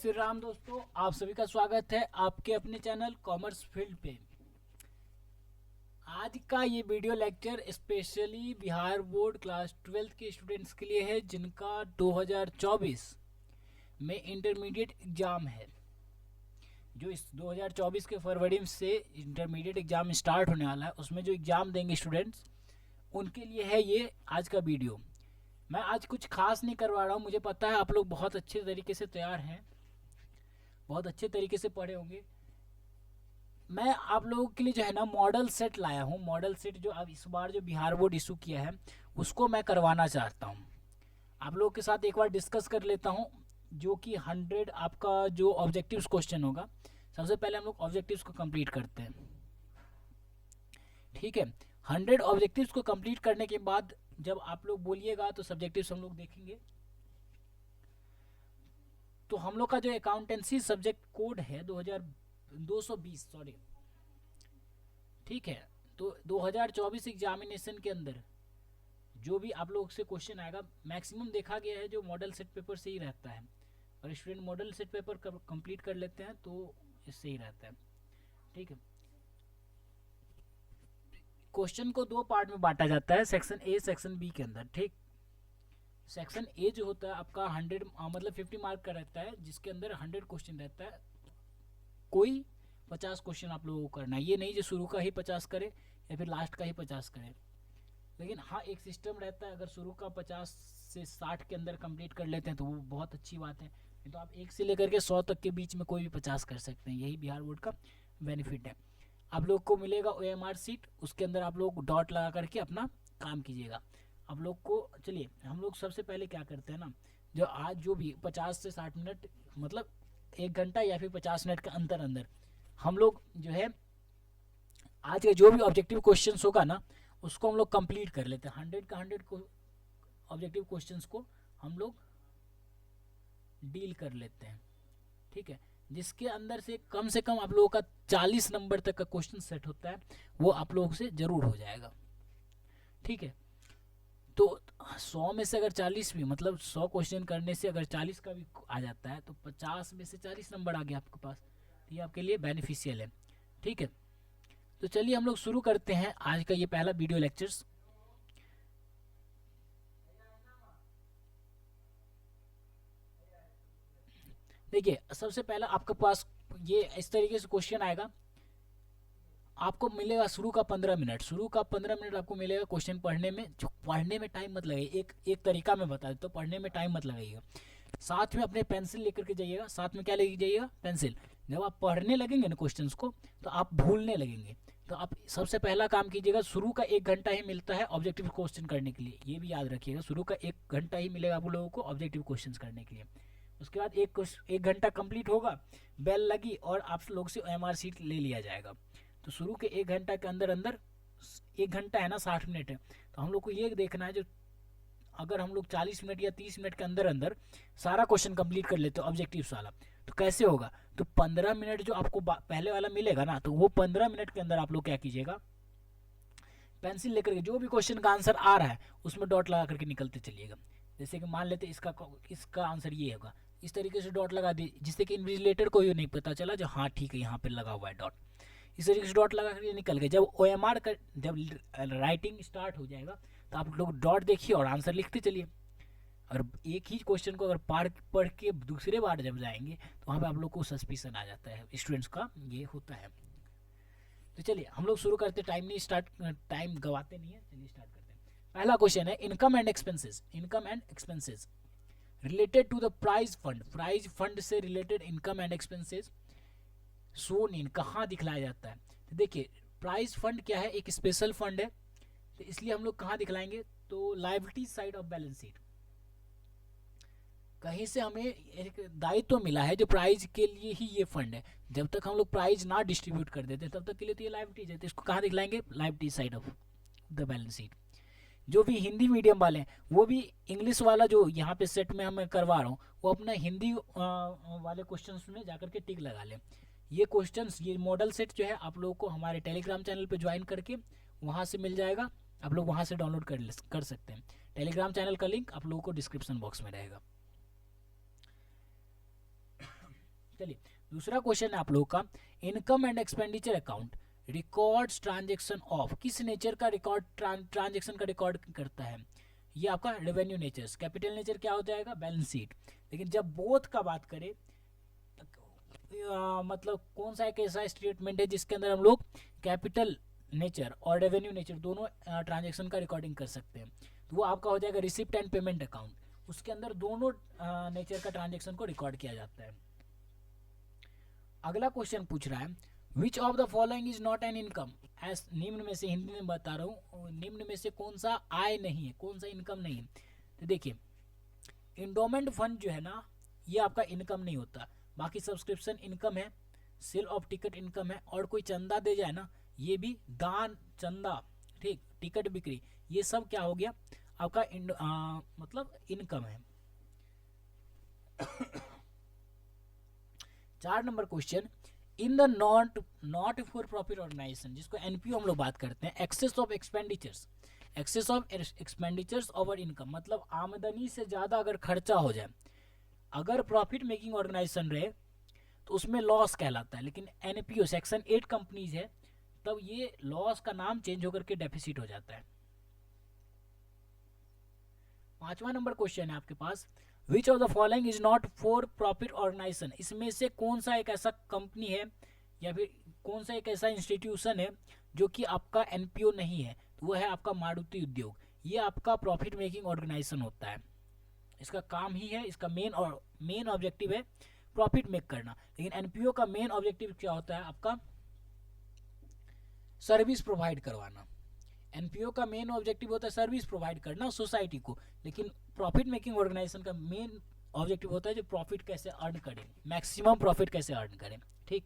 श्री राम दोस्तों, आप सभी का स्वागत है आपके अपने चैनल कॉमर्स फील्ड पे। आज का ये video lecture specially Bihar board class 12 के स्टूडेंट्स के लिए है जिनका 2024 में इंटरमीडिएट एग्ज़ाम है। जो इस 2024 के फरवरी से इंटरमीडिएट एग्ज़ाम स्टार्ट होने वाला है, उसमें जो एग्ज़ाम देंगे स्टूडेंट्स उनके लिए है ये आज का वीडियो। मैं आज कुछ खास नहीं करवा रहा हूँ, मुझे पता है आप लोग बहुत अच्छे तरीके से तैयार हैं, बहुत अच्छे तरीके से पढ़े होंगे। मैं आप लोगों के लिए जो है ना मॉडल सेट लाया हूँ। मॉडल सेट जो अब इस बार जो बिहार बोर्ड इशू किया है उसको मैं करवाना चाहता हूँ। आप लोगों के साथ एक बार डिस्कस कर लेता हूँ, जो कि 100 आपका जो ऑब्जेक्टिव्स क्वेश्चन होगा। सबसे पहले हम लोग ऑब्जेक्टिव्स को कंप्लीट करते हैं, ठीक है। 100 ऑब्जेक्टिव्स को कंप्लीट करने के बाद जब आप लोग बोलिएगा तो सब्जेक्टिव्स हम लोग देखेंगे। तो हम लोग का जो अकाउंटेंसी सब्जेक्ट कोड है 2220, सॉरी, ठीक है। तो 2024 एग्जामिनेशन के अंदर जो भी आप लोग से क्वेश्चन आएगा, मैक्सिमम देखा गया है जो मॉडल सेट पेपर से ही रहता है। और student model set paper complete कर लेते हैं तो इससे ही रहता है, ठीक है। क्वेश्चन को दो पार्ट में बांटा जाता है, सेक्शन ए सेक्शन बी के अंदर, ठीक। सेक्शन ए जो होता है आपका 100 मतलब 50 मार्क का रहता है, जिसके अंदर 100 क्वेश्चन रहता है। कोई 50 क्वेश्चन आप लोगों को करना है, ये नहीं जो शुरू का ही 50 करे या फिर लास्ट का ही 50 करे। लेकिन हाँ, एक सिस्टम रहता है, अगर शुरू का 50 से 60 के अंदर कंप्लीट कर लेते हैं तो वो बहुत अच्छी बात है। नहीं तो आप 1 से लेकर के 100 तक के बीच में कोई भी 50 कर सकते हैं। यही बिहार बोर्ड का बेनिफिट है। आप लोग को मिलेगा OMR सीट, उसके अंदर आप लोग डॉट लगा करके अपना काम कीजिएगा। आप लोग को चलिए, हम लोग सबसे पहले क्या करते हैं ना, जो आज जो भी 50 से 60 मिनट मतलब 1 घंटा या फिर 50 मिनट के अंदर अंदर हम लोग जो है आज का जो भी ऑब्जेक्टिव क्वेश्चंस होगा ना उसको हम लोग कंप्लीट कर लेते हैं। 100 का 100 को ऑब्जेक्टिव क्वेश्चंस को हम लोग डील कर लेते हैं, ठीक है। जिसके अंदर से कम आप लोगों का 40 नंबर तक का क्वेश्चन सेट होता है, वो आप लोगों से जरूर हो जाएगा, ठीक है। तो 100 में से अगर 40 भी, मतलब 100 क्वेश्चन करने से अगर 40 का भी आ जाता है तो 50 में से 40 नंबर आ गया आपके पास, तो ये आपके लिए बेनिफिशियल है, ठीक है। तो चलिए हम लोग शुरू करते हैं आज का ये पहला वीडियो लेक्चर्स। देखिए, सबसे पहला आपके पास ये इस तरीके से क्वेश्चन आएगा। आपको मिलेगा शुरू का 15 मिनट, शुरू का 15 मिनट आपको मिलेगा क्वेश्चन पढ़ने में। जो पढ़ने में टाइम मत लगाइए, एक तरीका मैं बता देता हूँ, पढ़ने में टाइम मत लगाइएगा। साथ में अपने पेंसिल लेकर के जाइएगा। साथ में क्या लेके जाइएगा? पेंसिल। जब आप पढ़ने लगेंगे ना क्वेश्चंस को तो आप भूलने लगेंगे। तो आप सबसे पहला काम कीजिएगा, शुरू का 1 घंटा ही मिलता है ऑब्जेक्टिव क्वेश्चन करने के लिए, ये भी याद रखिएगा। शुरू का 1 घंटा ही मिलेगा आप लोगों को ऑब्जेक्टिव क्वेश्चन करने के लिए। उसके बाद एक घंटा कंप्लीट होगा, बेल लगी और आप लोग से OMR सीट ले लिया जाएगा। तो शुरू के 1 घंटा के अंदर अंदर, 1 घंटा है ना 60 मिनट है, तो हम लोग को ये देखना है जो अगर हम लोग 40 मिनट या 30 मिनट के अंदर अंदर सारा क्वेश्चन कंप्लीट कर लेते हो ऑब्जेक्टिव वाला, तो कैसे होगा? तो 15 मिनट जो आपको पहले वाला मिलेगा ना, तो वो 15 मिनट के अंदर आप लोग क्या कीजिएगा, पेंसिल लेकर के जो भी क्वेश्चन का आंसर आ रहा है उसमें डॉट लगा करके निकलते चलिएगा। जैसे कि मान लेते इसका आंसर ये होगा, इस तरीके से डॉट लगा दी, जिससे कि इन्विजिलेटर को ये नहीं पता चला जो हाँ ठीक है यहाँ पे लगा हुआ है डॉट। इस तरीके से डॉट लगा करके निकल गए। जब OMR का जब राइटिंग स्टार्ट हो जाएगा तो आप लोग डॉट देखिए और आंसर लिखते चलिए। और एक ही क्वेश्चन को अगर पढ़ के दूसरे बार जब जाएंगे तो वहाँ पे आप लोग को सस्पिशन आ जाता है, स्टूडेंट्स का ये होता है। तो चलिए हम लोग शुरू करते, टाइम गवाते नहीं है, चलिए स्टार्ट करते हैं। पहला क्वेश्चन है income and expenses. Income and expenses related to the prize fund. Prize fund से related income and expenses shown in कहाँ दिखलाया जाता है? तो देखिए, प्राइज फंड क्या है? एक स्पेशल फंड है, तो इसलिए हम लोग कहाँ दिखलाएंगे? तो liability side of balance sheet. कहीं से हमें एक दायित्व तो मिला है जो प्राइज के लिए ही ये फंड है। जब तक हम लोग प्राइज ना डिस्ट्रीब्यूट कर देते तब तक के लिए तो ये लायबिलिटीज है, तो इसको कहाँ दिखलाएंगे? Liability side of the balance sheet. जो भी हिंदी मीडियम वाले हैं वो भी इंग्लिश वाला जो यहाँ पे सेट में मैं करवा रहा हूँ वो अपना हिंदी वाले क्वेश्चंस में जाकर के टिक लगा लें। ये क्वेश्चंस, ये मॉडल सेट जो है आप लोगों को हमारे टेलीग्राम चैनल पे ज्वाइन करके वहाँ से मिल जाएगा। आप लोग वहाँ से डाउनलोड कर सकते हैं। टेलीग्राम चैनल का लिंक आप लोगों को डिस्क्रिप्शन बॉक्स में रहेगा। चलिए दूसरा क्वेश्चन है आप लोगों का, income and expenditure account records transaction of, किस नेचर का रिकॉर्ड ट्रांजेक्शन का रिकॉर्ड करता है? ये आपका रेवेन्यू नेचर। कैपिटल नेचर क्या हो जाएगा? Balance sheet. लेकिन जब बोथ का बात करें मतलब कौन सा एक ऐसा स्टेटमेंट है जिसके अंदर हम लोग कैपिटल नेचर और रेवेन्यू नेचर दोनों ट्रांजेक्शन का रिकॉर्डिंग कर सकते हैं, तो वो आपका हो जाएगा रिसिप्ट एंड पेमेंट अकाउंट। उसके अंदर दोनों नेचर का ट्रांजेक्शन को रिकॉर्ड किया जाता है। अगला क्वेश्चन पूछ रहा है, विच of the following is not an income, S निम्न में से, हिंदी में बता रहा हूँ, निम्न में से कौन सा आय नहीं है, कौन सा इनकम नहीं है? तो देखिए इंडोमेंट फंड जो है ना, ये आपका इनकम नहीं होता। बाकी सब्सक्रिप्शन इनकम है, सेल ऑफ टिकट इनकम है, और कोई चंदा दे जाए ना, ये भी दान चंदा, ठीक, टिकट बिक्री, ये सब क्या हो गया आपका मतलब इनकम है। 4 number question, in the not for profit organisation, जिसको एनपीओ हम लोग बात करते हैं, excess of expenditures over income, मतलब आमदनी से ज़्यादा अगर खर्चा हो जाए, अगर प्रॉफिट मेकिंग ऑर्गेनाइजेशन रहे तो उसमें लॉस कहलाता है। लेकिन एनपीओ सेक्शन 8 कंपनीज है, तब ये लॉस का नाम चेंज होकर के डेफिसिट हो जाता है। 5वां नंबर क्वेश्चन है आपके पास, which of the following is not for profit organisation, इसमें से कौन सा एक ऐसा कंपनी है या फिर कौन सा एक ऐसा इंस्टीट्यूशन है जो कि आपका एनपीओ नहीं है? तो वो है आपका मारुति उद्योग। ये आपका प्रॉफिट मेकिंग ऑर्गेनाइजेशन होता है, इसका काम ही है, इसका मेन ऑब्जेक्टिव है प्रॉफिट मेक करना। लेकिन एनपीओ का मेन ऑब्जेक्टिव क्या होता है? आपका सर्विस प्रोवाइड करवाना। एनपीओ का मेन ऑब्जेक्टिव होता है सर्विस प्रोवाइड करना सोसाइटी को, लेकिन प्रॉफिट मेकिंग ऑर्गेनाइजेशन का मेन ऑब्जेक्टिव होता है जो प्रॉफिट कैसे अर्न करें, मैक्सिमम प्रॉफिट कैसे अर्न करें। ठीक,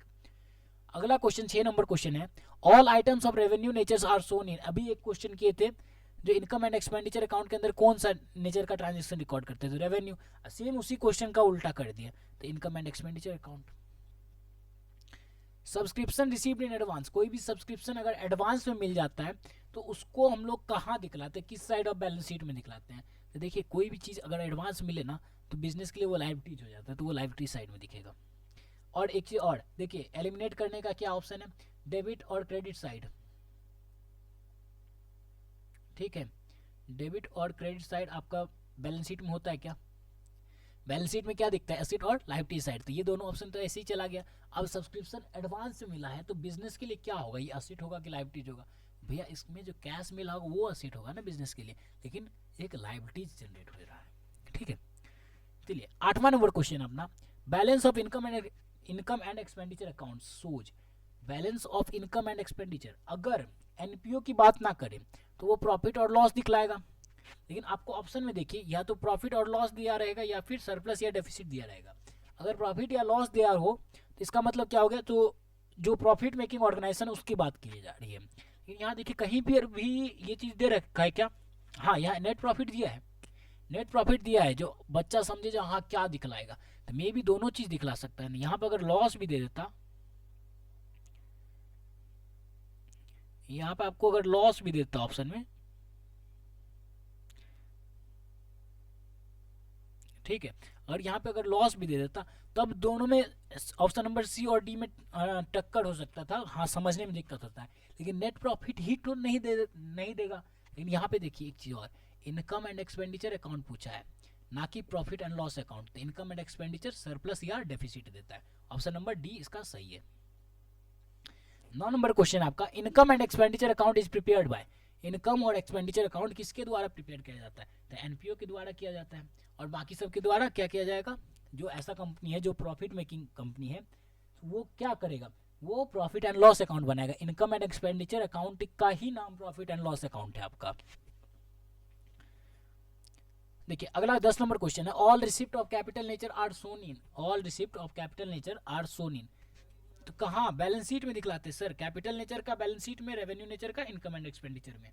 अगला क्वेश्चन 6 नंबर क्वेश्चन है, all items of revenue natures are shown in, अभी एक क्वेश्चन किए थे जो इनकम एंड एक्सपेंडिचर अकाउंट के अंदर कौन सा नेचर का ट्रांजेक्शन रिकॉर्ड करते थे? रेवेन्यू। सेम उसी क्वेश्चन का उल्टा कर दिया, तो income and expenditure account. Subscription received in advance, कोई भी सब्सक्रिप्शन अगर एडवांस में मिल जाता है तो उसको हम लोग कहाँ दिखलाते हैं, किस साइड ऑफ बैलेंस शीट में दिखलाते हैं? तो देखिए कोई भी चीज़ अगर एडवांस मिले ना तो बिजनेस के लिए वो लायबिलिटीज हो जाता है, तो वो लायबिलिटी साइड में दिखेगा। और एक चीज़ और देखिए, एलिमिनेट करने का क्या ऑप्शन है? डेबिट और क्रेडिट साइड। ठीक है, डेबिट और क्रेडिट साइड आपका बैलेंस शीट में होता है क्या? बैलेंस शीट में क्या दिखता है? एसेट और लायबिलिटी साइड। तो ये दोनों ऑप्शन तो ऐसे ही चला गया। अब सब्सक्रिप्शन एडवांस से मिला है तो बिजनेस के लिए क्या होगा? ये एसेट होगा कि लायबिलिटीज होगा? भैया इसमें जो कैश मिला होगा वो एसेट होगा ना बिजनेस के लिए, लेकिन एक लायबिलिटीज जनरेट हो रहा है। ठीक है, चलिए 8वां नंबर क्वेश्चन अपना, balance of income and expenditure account shows, balance of income and expenditure अगर एनपीओ की बात ना करें तो वो प्रॉफिट और लॉस दिखलाएगा। लेकिन आपको ऑप्शन में देखिए, या तो प्रॉफिट और लॉस दिया रहेगा या फिर सरप्लस या डेफिसिट दिया रहेगा। अगर प्रॉफिट या लॉस दिया हो तो इसका मतलब क्या हो गया? तो जो प्रॉफिट मेकिंग ऑर्गेनाइजेशन उसकी बात की जा रही है। लेकिन यहाँ देखिए कहीं पर भी ये चीज़ दे रखा है क्या? हाँ, यहाँ नेट प्रॉफिट दिया है, नेट प्रॉफिट दिया है, जो बच्चा समझे जो हाँ क्या दिखलाएगा, तो मे भी दोनों चीज़ दिखला सकता है। यहाँ पर अगर लॉस भी दे देता, यहाँ पे आपको अगर लॉस भी देता ऑप्शन में, ठीक है, और यहाँ पे अगर लॉस भी दे देता तब दोनों में ऑप्शन नंबर सी और डी में टक्कर हो सकता था। हाँ, समझने में दिक्कत होता है, लेकिन नेट प्रॉफिट ही तो नहीं देगा। लेकिन यहाँ पे देखिए एक चीज़ और, इनकम एंड एक्सपेंडिचर अकाउंट पूछा है, ना कि प्रॉफिट एंड लॉस अकाउंट। तो इनकम एंड एक्सपेंडिचर सरप्लस या डेफिसिट देता है। ऑप्शन नंबर डी इसका सही है। 9 नंबर क्वेश्चन आपका, income and expenditure account is prepared by, income और एक्सपेंडिचर अकाउंट किसके द्वारा प्रिपेयर किया जाता है? तो एनपीओ के द्वारा किया जाता है। और बाकी सब के द्वारा क्या किया जाएगा? जो ऐसा कंपनी है जो प्रॉफिट मेकिंग कंपनी है वो क्या करेगा? वो प्रॉफिट एंड लॉस अकाउंट बनाएगा। इनकम एंड एक्सपेंडिचर अकाउंट का ही नाम प्रॉफिट एंड लॉस अकाउंट है आपका। देखिए अगला 10 नंबर क्वेश्चन है, all receipt of capital nature are shown in, all receipt of capital nature are shown in, तो कहाँ बैलेंस शीट में दिखलाते हैं सर? कैपिटल नेचर का बैलेंस शीट में, रेवेन्यू नेचर का इनकम एंड एक्सपेंडिचर में।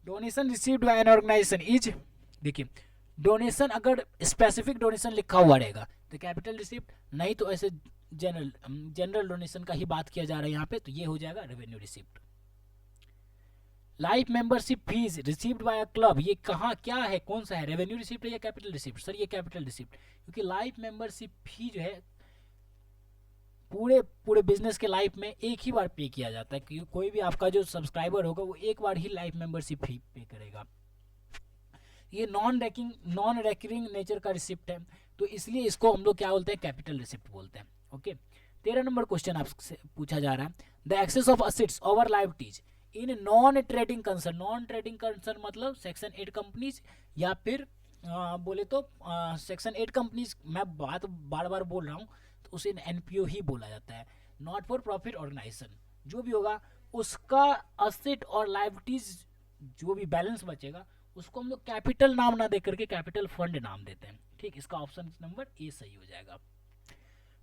Donation received by an organisation is, देखिए डोनेशन अगर स्पेसिफिक डोनेशन लिखा हुआ रहेगा तो कैपिटल रिसिप्ट, नहीं तो ऐसे जनरल डोनेशन का ही बात किया जा रहा है यहाँ पे, तो ये हो जाएगा revenue receipt. Life membership fees received by a club, ये कहाँ क्या है, कौन सा है? रेवेन्यू रिसिप्ट है या कैपिटल रिसिप्ट? सर ये कैपिटल रिसिप्ट, क्योंकि लाइफ मेंबरशिप फी जो है पूरे पूरे बिजनेस के लाइफ में एक ही बार पे किया जाता है कि कोई भी आपका जो सब्सक्राइबर होगा वो एक बार ही लाइफ मेंबरशिप फी पे करेगा। ये नॉन रेकरिंग नेचर का रिसिप्ट है, तो इसलिए इसको हम लोग क्या बोलते हैं, कैपिटल रिसिप्ट बोलते हैं। ओके, 13 नंबर क्वेश्चन आपसे पूछा जा रहा है, the excess of assets over liabilities in non trading concern. Non trading concern मतलब सेक्शन 8 कंपनीज या फिर बोले तो सेक्शन 8 कंपनीज, मैं बात बार बार बोल रहा हूँ, तो उसे एनपीओ ही बोला जाता है, नॉट फॉर प्रॉफिट ऑर्गेनाइजेशन। जो भी होगा उसका असेट और लायबिलिटीज जो भी बैलेंस बचेगा उसको हम लोग कैपिटल नाम ना दे करके कैपिटल फंड नाम देते हैं। ठीक, इसका ऑप्शन नंबर ए सही हो जाएगा।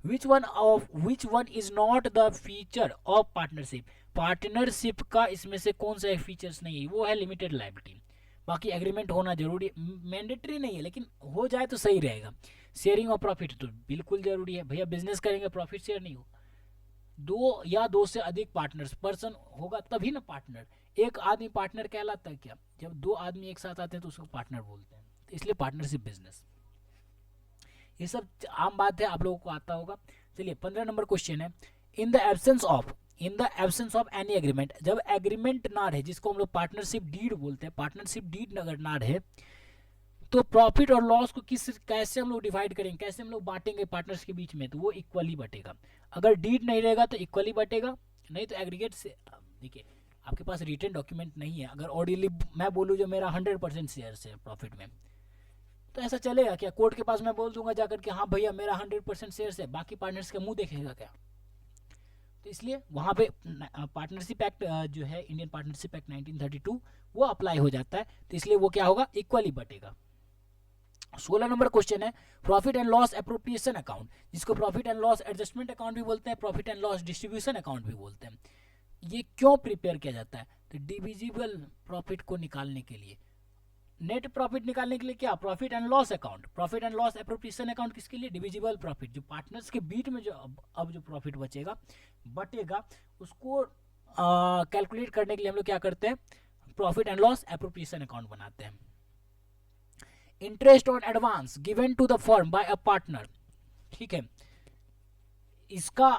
Which one is not the feature of partnership. Partnership का इसमें से कौन सा फीचर्स नहीं है, वो है लिमिटेड लायबिलिटी। बाकी एग्रीमेंट होना जरूरी, मैंडेटरी नहीं है लेकिन हो जाए तो सही रहेगा। शेयरिंग ऑफ प्रॉफिट तो बिल्कुल जरूरी है, भैया बिजनेस करेंगे प्रॉफिट शेयर नहीं हो। दो या दो से अधिक पार्टनर्स पर्सन होगा तभी ना पार्टनर। एक आदमी पार्टनर कहलाता है क्या, जब दो आदमी एक साथ आते हैं तो उसको पार्टनर बोलते हैं, तो इसलिए पार्टनरशिप बिजनेस, ये सब आम बात है, आप लोगों को आता होगा। चलिए 15 नंबर क्वेश्चन है, इन the absence of any agreement, जब एग्रीमेंट ना रहे, जिसको हम लोग पार्टनरशिप डीड बोलते हैं, पार्टनरशिप डीड अगर ना रहे तो प्रॉफिट और लॉस को कैसे हम लोग डिवाइड करेंगे, कैसे हम लोग बांटेंगे पार्टनर्स के बीच में, तो वो इक्वली बटेगा। अगर डीड नहीं रहेगा तो इक्वली बटेगा, नहीं तो एग्रीगेट से। देखिए आपके पास रिटन डॉक्यूमेंट नहीं है, अगर ऑर्डिनली मैं बोलूँ जो मेरा 100% शेयर है प्रॉफिट में, तो ऐसा चलेगा क्या? कोर्ट के पास मैं बोल दूंगा जाकर के हाँ भैया मेरा 100% शेयर है, बाकी पार्टनर्स का मुंह देखेगा क्या? तो इसलिए वहाँ पे पार्टनरशिप एक्ट जो है, इंडियन पार्टनरशिप एक्ट 1932 वो अप्लाई हो जाता है, तो इसलिए वो क्या होगा, इक्वली बटेगा। 16 नंबर क्वेश्चन है, profit and loss appropriation account, जिसको profit and loss adjustment account भी बोलते हैं, profit and loss distribution account भी बोलते हैं। ये क्यों प्रिपेयर किया जाता है? तो डिविजिबल प्रॉफिट को निकालने के लिए, नेट प्रॉफिट निकालने के लिए क्या, profit and loss account, profit and loss appropriation account किसके लिए, डिविजिबल प्रॉफिट, जो पार्टनर्स के बीच में जो अब जो प्रॉफिट बटेगा उसको कैलकुलेट करने के लिए हम लोग क्या करते हैं, profit and loss appropriation account बनाते हैं। Interest on advance given to the firm by a partner, ठीक है, इसका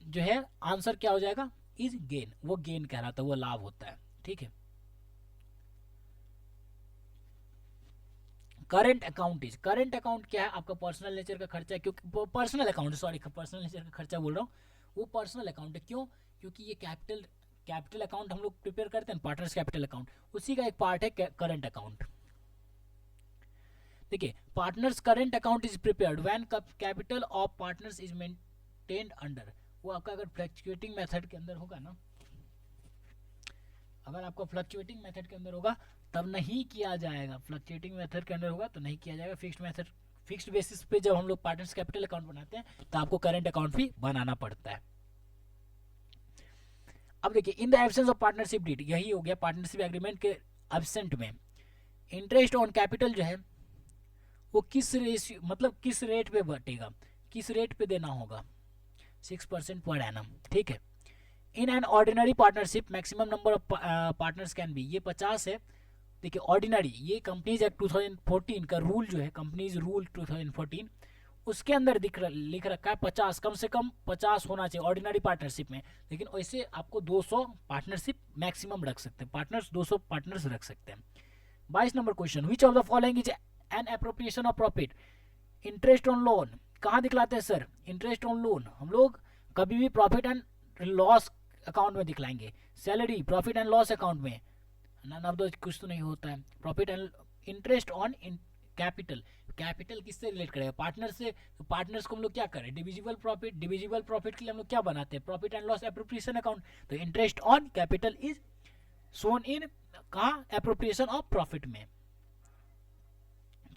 जो है आंसर क्या हो जाएगा, इज गेन, वो गेन कहलाता है, वो लाभ होता है। ठीक है, करंट करंट अकाउंट क्या है, आपका पर्सनल नेचर का खर्चा है, क्योंकि personal account, sorry personal nature का खर्चा बोल रहा हूँ, वो पर्सनल अकाउंट है। क्यों? क्योंकि ये कैपिटल अकाउंट हम लोग प्रिपेयर करते हैं, पार्टनर्स कैपिटल अकाउंट, उसी का एक पार्ट है करंट अकाउंट। देखिए, partners current account is prepared when capital of partners is maintained under, वो आपका अगर फ्लक्चुएटिंग मेथड के अंदर होगा ना, अगर आपका फ्लक्चुएटिंग मेथड के अंदर होगा तब नहीं किया जाएगा, फ्लक्चुएटिंग मेथड के अंदर होगा तो नहीं किया जाएगा, फिक्स्ड बेसिस पे जब हम लोग पार्टनर्स कैपिटल अकाउंट बनाते हैं तो आपको करंट अकाउंट भी बनाना पड़ता है। अब देखिए, in the absence of partnership deed, यही हो गया पार्टनरशिप एग्रीमेंट के एब्सेंट में, इंटरेस्ट ऑन कैपिटल जो है वो किस रेशियो, मतलब किस रेट पे बटेगा, किस रेट पे देना होगा, 6% पर एनम। ठीक है, in an ordinary partnership maximum number of partners can be, ये 50 है। देखिए ऑर्डिनरी, ये कंपनीज एक्ट 2014 का रूल जो है, कंपनीज रूल 2014, उसके अंदर लिख रखा है 50, कम से कम 50 होना चाहिए ऑर्डिनरी पार्टनरशिप में, लेकिन वैसे आपको 200 पार्टनरशिप मैक्सिमम रख सकते हैं, पार्टनर्स 200 पार्टनर्स रख सकते हैं। 22 number question, which of the following is an appropriation of profit, interest on loan, कहाँ दिखलाते हैं सर, इंटरेस्ट ऑन लोन हम लोग कभी भी प्रॉफिट एंड लॉस अकाउंट में दिखलाएंगे, salary profit and loss account में, नन ऑफ दो, कुछ तो नहीं होता है। Profit and interest on capital, capital किससे रिलेट करेगा, पार्टनर से, तो पार्टनर्स को हम लोग क्या करें, डिविजिबल प्रॉफिट के लिए हम लोग क्या बनाते हैं, profit and loss appropriation account, तो interest on capital is Son in कहाँ, एप्रोप्रिएशन ऑफ प्रॉफिट में।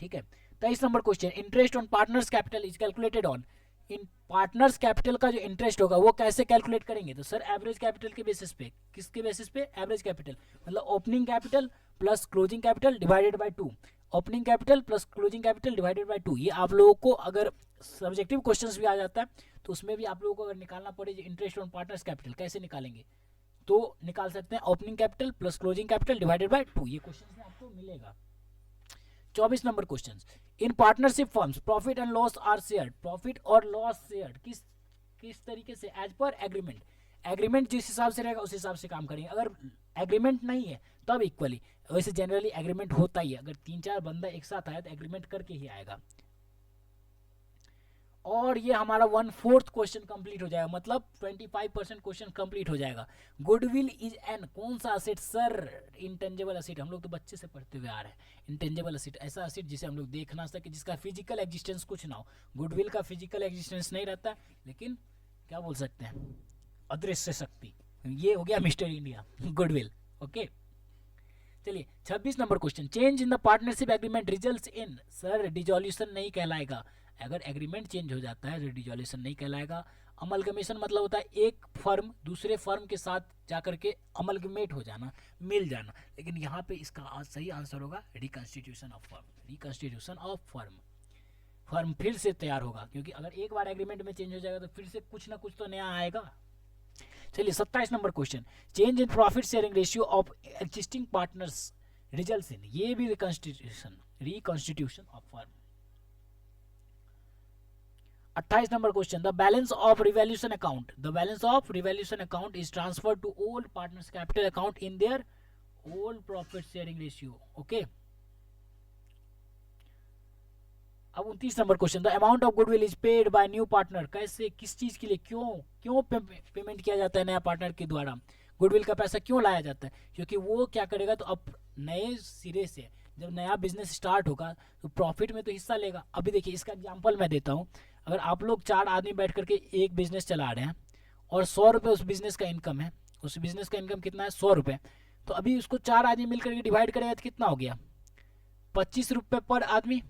ठीक है, 23 number question, interest on partners capital is calculated on, in partners capital का जो इंटरेस्ट होगा वो कैसे कैलकुलेट करेंगे, तो सर एवरेज कैपिटल के बेसिस पे, किसके बेसिस पे, एवरेज कैपिटल, मतलब opening capital plus closing capital divided by 2, opening capital plus closing capital divided by 2। ये आप लोगों को अगर सब्जेक्टिव क्वेश्चंस भी आ जाता है तो उसमें भी आप लोगों को अगर निकालना पड़े इंटरेस्ट ऑन पार्टनर्स कैपिटल कैसे निकालेंगे, तो निकाल सकते हैं opening capital plus closing capital divided by 2, ये क्वेश्चन में आपको मिलेगा। 24 number question, in partnership firms profit and loss are shared, profit और लॉस शेयर्ड किस तरीके से, एज पर एग्रीमेंट। एग्रीमेंट जिस हिसाब से रहेगा उस हिसाब से काम करेंगे। अगर एग्रीमेंट नहीं है तब इक्वली, वैसे जनरली एग्रीमेंट होता ही है, अगर 3-4 बंदा एक साथ आया तो एग्रीमेंट करके ही आएगा। और ये हमारा 1/4 क्वेश्चन कंप्लीट हो जाएगा, मतलब 25% क्वेश्चन कंप्लीट हो जाएगा। गुडविल इज एन कौन सा असेट सर? इंटेंजिबल असेट, हम लोग तो बच्चे से पढ़ते हुए आ रहे हैं। इंटेंजिबल असेट ऐसा असेट जिसे हम लोग देख ना सके, जिसका फिजिकल एग्जिस्टेंस कुछ ना हो। गुडविल का फिजिकल एग्जिस्टेंस नहीं रहता, लेकिन क्या बोल सकते हैं, अदृश्य शक्ति। ये हो गया मिस्टर इंडिया गुडविल। ओके, चलिए 26 number question, change in the partnership agreement results in, sir dissolution नहीं कहलाएगा। अगर एग्रीमेंट चेंज हो जाता है तो डिसॉल्यूशन नहीं कहलाएगा। अमलगमेशन मतलब होता है एक फर्म दूसरे फर्म के साथ जाकर के अमलगमेट हो जाना, मिल जाना, लेकिन यहाँ पे इसका सही आंसर होगा reconstitution of firm. Reconstitution of firm, firm फिर से तैयार होगा, क्योंकि अगर एक बार एग्रीमेंट में चेंज हो जाएगा तो फिर से कुछ ना कुछ तो नया आएगा। चलिए 27 number question, change in profit sharing ratio of existing partners results in, ये भी reconstitution of firm. 28 number question, the balance of revaluation account, the balance of revaluation account is transferred to old partners capital account in their old profit sharing ratio. Okay, अब 29 number question, the amount of goodwill is paid by new partner, कैसे, किस चीज के लिए, क्यों payment किया जाता है नया पार्टनर के द्वारा? गुडविल का पैसा क्यों लाया जाता है? क्योंकि वो क्या करेगा, तो अब नए सिरे से जब नया बिजनेस स्टार्ट होगा तो प्रॉफिट में तो हिस्सा लेगा। अभी देखिए इसका एग्जांपल मैं देता हूँ, अगर आप लोग 4 आदमी बैठ करके एक बिजनेस चला रहे हैं और 100 रुपये उस बिजनेस का इनकम है, उस बिजनेस का इनकम कितना है, 100 रुपये, तो अभी उसको 4 आदमी मिलकर के डिवाइड करेगा तो कितना हो गया, 25 रुपये पर आदमी।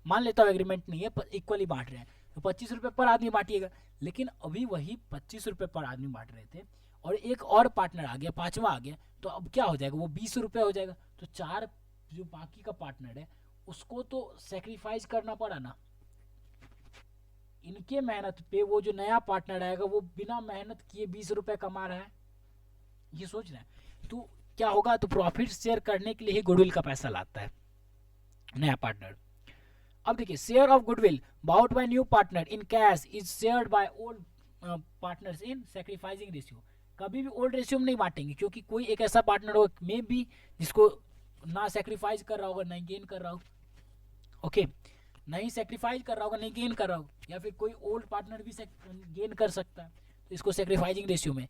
मान लेता हूँ एग्रीमेंट नहीं है, इक्वली बांट रहे हैं, तो 25 रुपये पर आदमी बांटिएगा। लेकिन अभी वही 25 रुपये पर आदमी बांट रहे थे और एक और पार्टनर आ गया, 5वां आ गया, तो अब क्या हो जाएगा, वो 20 रुपये हो जाएगा। तो 4 जो बाकी का पार्टनर है उसको तो सेक्रीफाइस करना पड़ा ना, इनके मेहनत पे वो जो नया पार्टनर आएगा वो बिना मेहनत किए 20 रुपये कमा रहा है, ये सोच रहे हैं। तो क्या होगा, तो प्रॉफिट शेयर करने के लिए ही गुडविल का पैसा लाता है नया पार्टनर। अब देखिए, share of goodwill bought by new partner in cash is shared by old partners in sacrificing ratio. कभी भी ओल्ड रेशियो में नहीं बांटेंगे, क्योंकि कोई एक ऐसा पार्टनर होगा मे बी जिसको ना सैक्रिफाइस कर रहा होगा नहीं गेन कर रहा होगा। ओके, नहीं सैक्रिफाइस कर रहा होगा नहीं गेन कर रहा होगा, या फिर कोई ओल्ड पार्टनर भी गेन कर सकता है, तो इसको सैक्रिफाइसिंग रेशियो में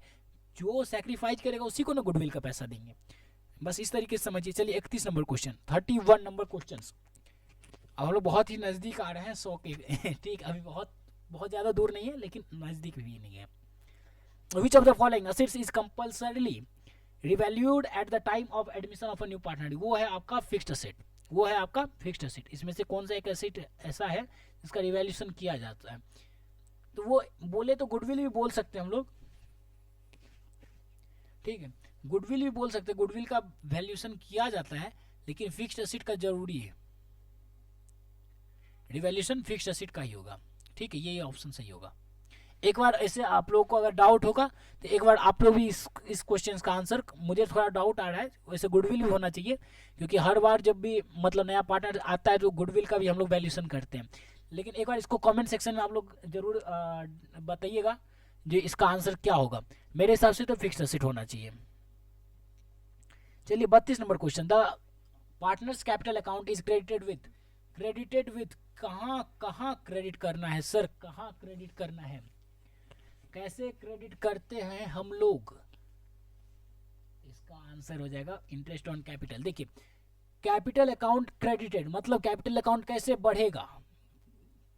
जो सैक्रिफाइस करेगा उसी को ना गुडविल का पैसा देंगे। बस इस तरीके से समझिए। चलिए 31 नंबर क्वेश्चन, 31 नंबर क्वेश्चन, अब हम लोग बहुत ही नज़दीक आ रहे हैं 100 के ठीक, अभी बहुत ज़्यादा दूर नहीं है लेकिन नज़दीक भी नहीं है। विच of the following assets is compulsorily revalued at the time of admission of a new partner? वो है आपका फिक्स्ड असेट, वो है आपका फिक्स्ड असेट। इसमें से कौन सा एक असेट ऐसा है जिसका रिवैल्यूएशन किया जाता है? तो वो बोले तो गुडविल भी बोल सकते हैं हम लोग, ठीक है, गुडविल भी बोल सकते हैं, गुडविल का वैल्यूएशन किया जाता है, लेकिन फिक्स्ड असेट का जरूरी है, रिवैल्यूएशन फिक्स्ड असेट का ही होगा। ठीक है, ये ऑप्शन सही होगा। एक बार ऐसे आप लोगों को अगर डाउट होगा तो एक बार आप लोग भी इस क्वेश्चन का आंसर, मुझे थोड़ा डाउट आ रहा है, वैसे गुडविल भी होना चाहिए, क्योंकि हर बार जब भी मतलब नया पार्टनर आता है तो गुडविल का भी हम लोग वैल्यूएशन करते हैं। लेकिन एक बार इसको कमेंट सेक्शन में आप लोग जरूर बताइएगा जो इसका आंसर क्या होगा। मेरे हिसाब से तो फिक्स्ड असेट होना चाहिए। चलिए 32 number question, the partners capital account is credited with, कहाँ क्रेडिट करना है सर, कहाँ क्रेडिट करना है, कैसे क्रेडिट करते हैं हम लोग? इसका आंसर हो जाएगा इंटरेस्ट ऑन कैपिटल। देखिए कैपिटल अकाउंट क्रेडिटेड मतलब कैपिटल अकाउंट कैसे बढ़ेगा,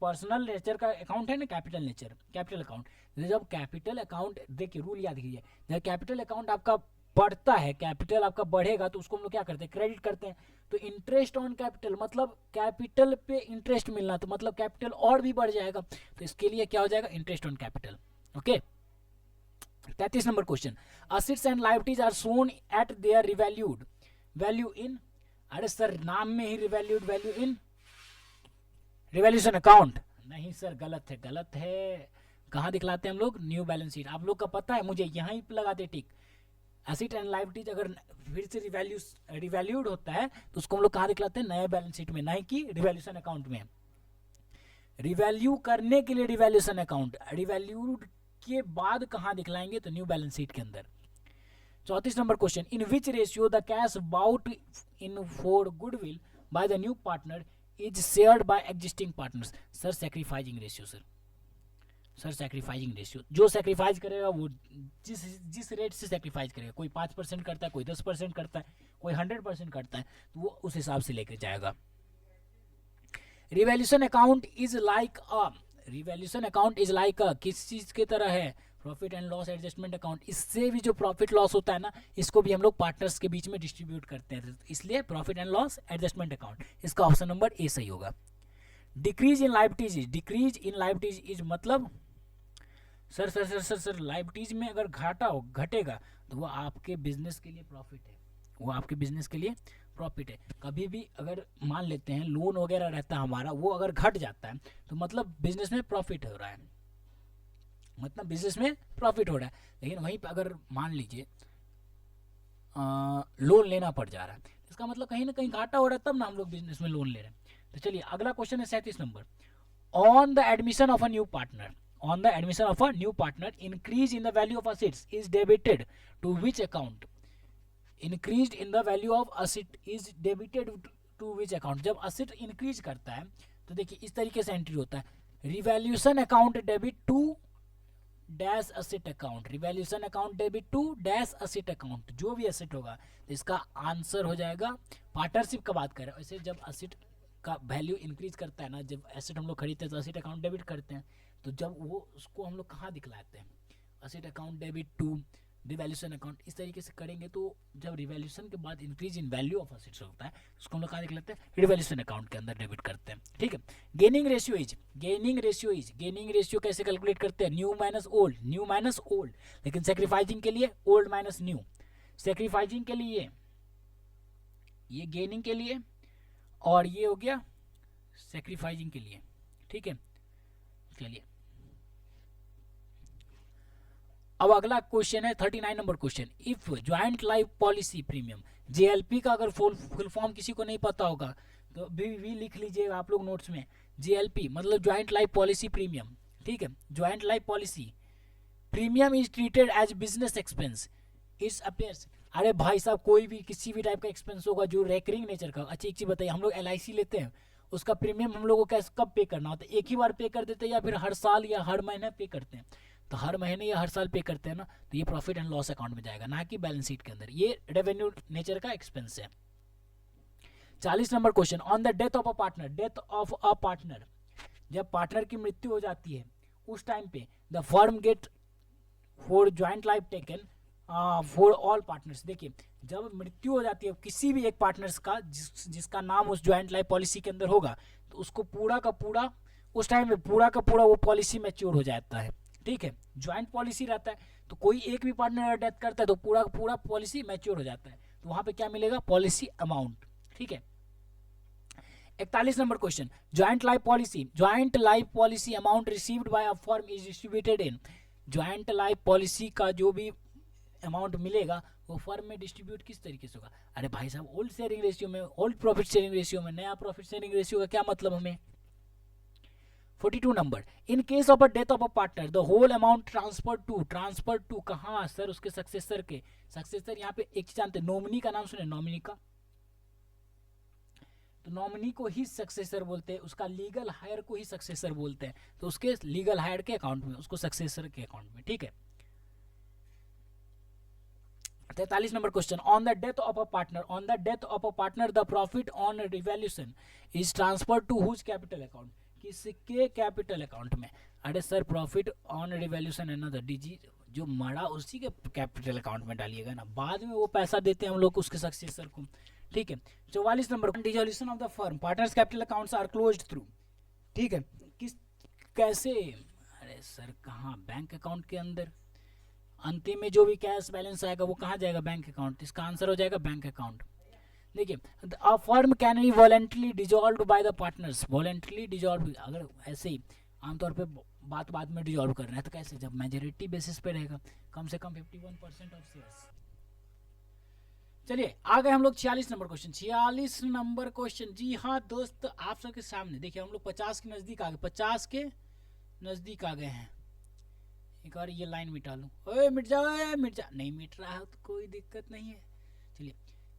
पर्सनल नेचर का अकाउंट है ना कैपिटल अकाउंट। जब कैपिटल अकाउंट, देखिए रूल याद कीजिए, जब कैपिटल अकाउंट आपका बढ़ता है, कैपिटल आपका बढ़ेगा, तो उसको हम लोग क्या करते हैं, क्रेडिट करते हैं। तो इंटरेस्ट ऑन कैपिटल मतलब कैपिटल पे इंटरेस्ट मिलना, तो मतलब कैपिटल और भी बढ़ जाएगा, तो इसके लिए क्या हो जाएगा, interest on capital. Okay, 33 number question, assets and liabilities are shown at their revalued value in, अरे सर नाम में ही revalued value in revaluation account, नहीं सर गलत है। कहाँ दिखलाते हैं हम लोग, न्यू बैलेंस शीट। आप लोग का पता है, मुझे यहाँ ही लगाते टिक। एसेट एंड लायबिलिटीज अगर फिर से रिवैल्यूड होता है तो उसको हम लोग कहाँ दिखलाते हैं, नए बैलेंस शीट में, नहीं कि रिवैल्यूएशन अकाउंट में। रिवैल्यू करने के लिए रिवैल्यूएशन अकाउंट, रिवैल्यूड के बाद कहाँ दिखलाएंगे, तो न्यू बैलेंस शीट के अंदर। 34 number question, in which ratio the cash bought in for goodwill by the new partner is shared bye existing partners. Sir sacrificing ratio, sir sacrificing ratio, जो sacrifice करेगा वो जिस रेट से sacrifice करेगा, कोई 5% करता है, कोई 10% करता है, कोई 100% करता है, तो वो उस हिसाब से लेकर जाएगा। Revaluation account is like a, revaluation account is like अ, किस चीज की तरह है, profit and loss adjustment account. इससे भी जो प्रॉफिट लॉस होता है ना, इसको भी हम लोग पार्टनर्स के बीच में डिस्ट्रीब्यूट करते हैं, इसलिए profit and loss adjustment account, इसका ऑप्शन नंबर ए सही होगा। Decrease in liabilities, decrease in liabilities is मतलब सर लायबिलिटीज में अगर घाटा हो, घटेगा, तो वो आपके बिजनेस के लिए प्रॉफिट है, वो आपके बिजनेस के लिए प्रॉफिट है। कभी भी अगर मान लेते हैं लोन वगैरह रहता है हमारा, वो अगर घट जाता है तो मतलब बिजनेस में प्रॉफिट हो रहा है, मतलब बिजनेस में प्रॉफिट हो रहा है। लेकिन वहीं पर अगर मान लीजिए लोन लेना पड़ जा रहा है, इसका मतलब कहीं ना कहीं घाटा हो रहा है, तब ना हम लोग बिजनेस में लोन ले रहे हैं। तो चलिए अगला क्वेश्चन है 37 number, on the admission of a new partner, on the admission of a new partner, increase in the value of assets is debited to which account, increased in the value of asset is debited to which account। जब asset increase करता है तो देखिए इस तरीके से entry होता है, revaluation account debit to dash asset account, revaluation account debit to dash asset account, जो भी असेट होगा तो इसका आंसर हो जाएगा, पार्टनरशिप का बात कर रहे हैं वैसे, जब असेट का वैल्यू इंक्रीज करता है ना, जब एसेट हम लोग खरीदते हैं तो असेट अकाउंट डेबिट करते हैं, तो जब वो उसको हम लोग कहाँ दिखलाते हैं, asset account debit to revaluation account, इस तरीके से करेंगे। तो जब रिवैल्यूएशन के बाद increase in value of assets होता है, उसको हम लोग कहाँ दिखलाते हैं, रिवैल्यूएशन अकाउंट के अंदर डेबिट करते हैं, ठीक है। Gaining ratio is, gaining ratio is, gaining ratio कैसे कैलकुलेट करते हैं, new minus old, new minus old, लेकिन सेक्रीफाइसिंग के लिए ओल्ड माइनस न्यू, सेक्रीफाइसिंग के लिए ये गेनिंग के लिए, और ये हो गया सेक्रीफाइसिंग के लिए, ठीक है। चलिए अब अगला क्वेश्चन है 39 number question, if joint life policy premium, JLP का अगर फुल फॉर्म किसी को नहीं पता होगा तो भी लिख लीजिए आप लोग नोट्स में, जेएलपी मतलब ज्वाइंट लाइफ पॉलिसी प्रीमियम, ठीक है। Joint life policy premium is treated as business expense, it's appears, अरे भाई साहब कोई भी किसी भी टाइप का एक्सपेंस होगा जो रेकरिंग नेचर का। अच्छा एक चीज बताइए, हम लोग LIC लेते हैं, उसका प्रीमियम हम लोग को कैसे कब पे करना होता है, एक ही बार पे कर देते हैं या फिर हर साल या हर महीने पे करते हैं, तो हर महीने या हर साल पे करते हैं ना, तो ये प्रॉफिट एंड लॉस अकाउंट में जाएगा, ना कि बैलेंस शीट के अंदर, ये रेवेन्यू नेचर का एक्सपेंस है। 40 number question, on the death of a partner, death of a partner, जब पार्टनर की मृत्यु हो जाती है उस टाइम पे the firm get for joint life taken for all partners. देखिए जब मृत्यु हो जाती है किसी भी एक पार्टनर्स का, जिसका नाम उस ज्वाइंट लाइफ पॉलिसी के अंदर होगा, तो उसको पूरा का पूरा उस टाइम में पूरा का पूरा वो पॉलिसी मैच्योर हो जाता है, ठीक है। ज्वाइंट पॉलिसी रहता है तो कोई एक भी पार्टनर अगर डेथ करता है तो पूरा का पूरा पॉलिसी मैच्योर हो जाता है, तो वहां पे क्या मिलेगा, पॉलिसी अमाउंट, ठीक है। 41 number question, joint life policy amount received by a firm is distributed in, joint life policy का जो भी अमाउंट मिलेगा वो फर्म में डिस्ट्रीब्यूट किस तरीके से होगा। अरे भाई साहब ओल्ड शेयरिंग रेशियो में, ओल्ड प्रॉफिट शेयरिंग रेशियो में, नया प्रॉफिट शेयरिंग रेशियो का क्या मतलब हमें। 42 number, in case of a death of a partner the whole amount transfer to कहाँ सर, उसके सक्सेसर के, सक्सेसर यहाँ पे एक चीज जानते हैं, नॉमिनी का नाम सुने, नॉमिनी का, तो नॉमिनी को ही सक्सेसर बोलते हैं, उसका लीगल हायर को ही सक्सेसर बोलते हैं, तो उसके लीगल हायर के अकाउंट में, उसको सक्सेसर के अकाउंट में, ठीक है। 43 number question, on the death of a partner the profit on revaluation is transfer to whose capital account, किसके कैपिटल अकाउंट में। अरे सर प्रॉफिट ऑन रिवैल्यूएशन है ना, तो डीजी जो मरा उसी के कैपिटल अकाउंट में डालिएगा ना, बाद में वो पैसा देते हैं हम लोग उसके सक्सेसर को, ठीक है। 44 number, dissolution of the firm partners capital accounts are closed through, ठीक है, किस कैसे। अरे सर कहाँ, बैंक अकाउंट के अंदर, अंतिम में जो भी कैश बैलेंस आएगा वो कहाँ जाएगा, बैंक अकाउंट, इसका आंसर हो जाएगा बैंक अकाउंट। देखिए a firm can be voluntarily dissolve by the partners, voluntarily dissolve, अगर ऐसे ही आमतौर पे बात में डिजॉल्व कर रहे हैं तो कैसे, जब मेजोरिटी बेसिस पे रहेगा, कम से कम 51% ऑफ शेयर्स। चलिए आ गए हम लोग 46 नंबर क्वेश्चन, 46 नंबर क्वेश्चन, जी हाँ दोस्त आप सबके सामने देखिए हम लोग 50 के नज़दीक आ गए, 50 के नज़दीक आ गए हैं, एक कर ये लाइन मिटा लूँ, ओए मिट जा, ओए मिट जा, नहीं मिट रहा है तो कोई दिक्कत नहीं है। चलिए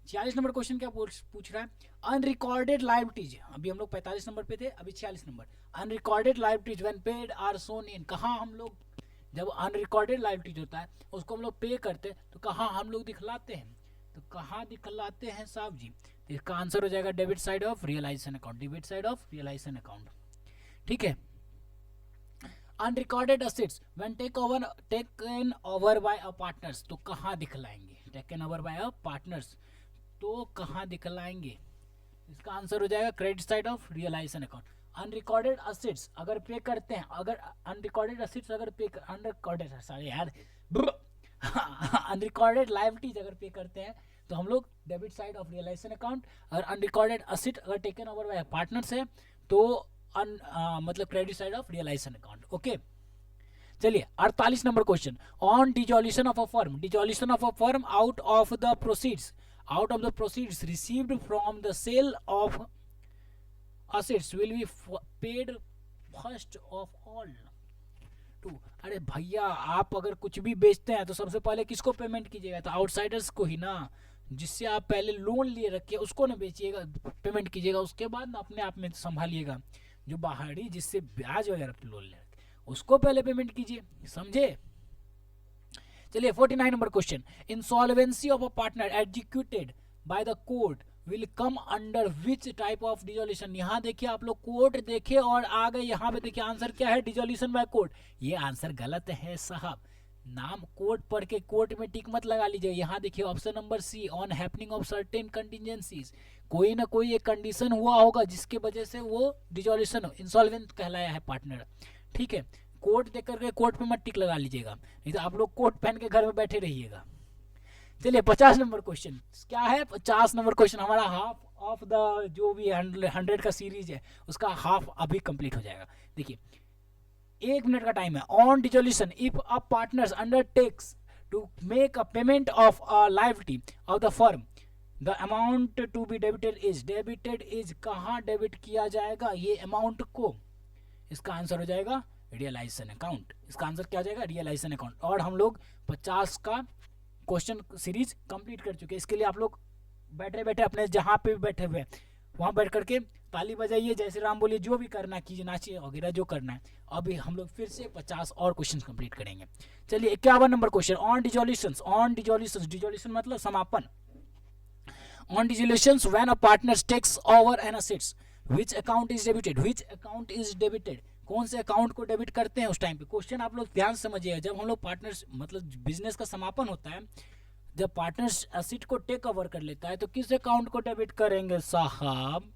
46 नंबर क्वेश्चन क्या पूछ रहा है, अनरिकॉर्डेड लायबिलिटीज, अभी हम लोग 45 नंबर पे थे, अभी 46 नंबर, unrecorded liabilities when paid are shown in, कहाँ हम लोग जब अनरिकॉर्डेड लायबिलिटीज होता है उसको हम लोग पे करते हैं तो कहाँ हम लोग दिखलाते हैं, तो कहाँ दिखलाते हैं साहब जी, तो इसका आंसर हो जाएगा debit side of realisation account, debit side of realisation account. ठीक है, unrecorded assets when taken over by a partners, तो कहाँ दिखलाएंगे, taken over by a partners तो कहाँ दिखलाएंगे, इसका आंसर हो जाएगा credit side of realisation account. Unrecorded assets अगर पे करते हैं, अगर अनरिकॉर्डेड असेट्स अगर पे अनरिकॉर्डेड सॉरी यार अनरिकॉर्डेड लायबिलिटीज अगर पे करते हैं तो हम लोग debit side of realisation account, और अनरिकॉर्डेड असेट अगर टेकन ओवर बाय पार्टनर्स है तो मतलब credit side of realisation account. Okay चलिए 48 number question, on dissolution of a firm, dissolution of a firm out of the proceeds, out of the proceeds received from the sale of assets will be paid first of all to, अरे भैया आप अगर कुछ भी बेचते हैं तो सबसे पहले किसको पेमेंट कीजिएगा, तो आउटसाइडर्स को ही ना, जिससे आप पहले लोन लिए रखिए उसको ना बेचिएगा, पेमेंट कीजिएगा, उसके बाद ना अपने आप में संभालिएगा, जो बाहरी जिससे ब्याज वगैरह पे लोन ले रखे उसको पहले पेमेंट कीजिए, समझे। चलिए 49 number question, insolvency of a partner executed by the court will come under which type of dissolution, यहाँ देखिए आप लोग कोर्ट देखे और आ गए, यहाँ पे देखिए आंसर क्या है, डिजोल्यूशन बाय कोर्ट, ये आंसर गलत है साहब, नाम कोर्ट पढ़ के कोर्ट में टिक मत लगा लीजिए, यहाँ देखिए option number C, on happening of certain contingencies, कोई ना कोई एक कंडीशन हुआ होगा जिसके वजह से वो डिजोल्यूशन इंसॉल्वेंट कहलाया है पार्टनर। ठीक है, कोट देख करके कोट पे मत टिक लगा लीजिएगा, नहीं तो आप लोग कोट पहन के घर में बैठे रहिएगा। चलिए 50 नंबर क्वेश्चन क्या है, 50 नंबर क्वेश्चन हमारा हाफ ऑफ द जो भी 100 का सीरीज है उसका हाफ अभी कंप्लीट हो जाएगा। देखिए 1 मिनट का टाइम है, on dissolution if a partners undertakes to make a payment of a liability of the firm, the amount to be debited is कहाँ डेबिट किया जाएगा ये अमाउंट को, इसका आंसर हो जाएगा रियलाइजेशन अकाउंट, इसका आंसर क्या हो जाएगा रियलाइजेशन अकाउंट। और हम लोग 50 का क्वेश्चन सीरीज कंप्लीट कर चुके हैं, इसके लिए आप लोग बैठे बैठे अपने जहाँ पे भी बैठे हुए वहाँ बैठ करके ताली बजाइए, जय श्री राम बोलिए, जो भी करना कीजिए, नाचिए वगैरह जो करना है। अभी हम लोग फिर से 50 और क्वेश्चन कंप्लीट करेंगे। चलिए 51 number question, on dissolutions, on dissolutions, dissolution मतलब समापन, on dissolutions when a partner takes over an assets which account is debited, which account is debited, कौन से अकाउंट को डेबिट करते हैं उस टाइम पे। क्वेश्चन आप लोग ध्यान से समझिएगा, जब हम लोग पार्टनर्स मतलब बिजनेस का समापन होता है, जब पार्टनर्स एसेट को टेक ओवर कर लेता है तो किस अकाउंट को डेबिट करेंगे साहब,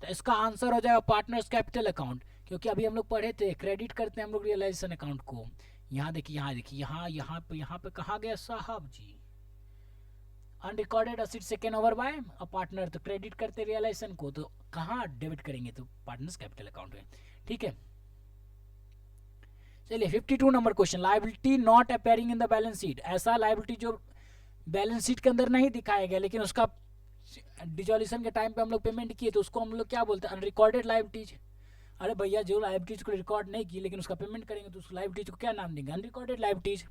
तो इसका आंसर हो जाएगा पार्टनर्स कैपिटल अकाउंट, क्योंकि अभी हम लोग पढ़े थे क्रेडिट करते हैं हम लोग रियलाइजेशन अकाउंट को। यहाँ देखिए यहाँ पे कहा गया साहब ji, unrecorded asset second over by a partner, तो क्रेडिट करते रियलाइजेशन को, तो कहाँ डेबिट करेंगे, तो पार्टनर्स कैपिटल अकाउंट में। ठीक है, चलिए 52 number question, liability not appearing in the balance sheet, ऐसा लायबिलिटी जो बैलेंस शीट के अंदर नहीं दिखाया गया लेकिन उसका डिजोल्यूशन के टाइम पे हम लोग पेमेंट किए, तो उसको हम लोग क्या बोलते हैं, अनरिकॉर्डेड लायबिलिटीज। अरे भैया जो लायबिलिटीज को रिकॉर्ड नहीं की लेकिन उसका पेमेंट करेंगे तो उस लायबिलिटीज को क्या नाम देंगे, unrecorded liabilities.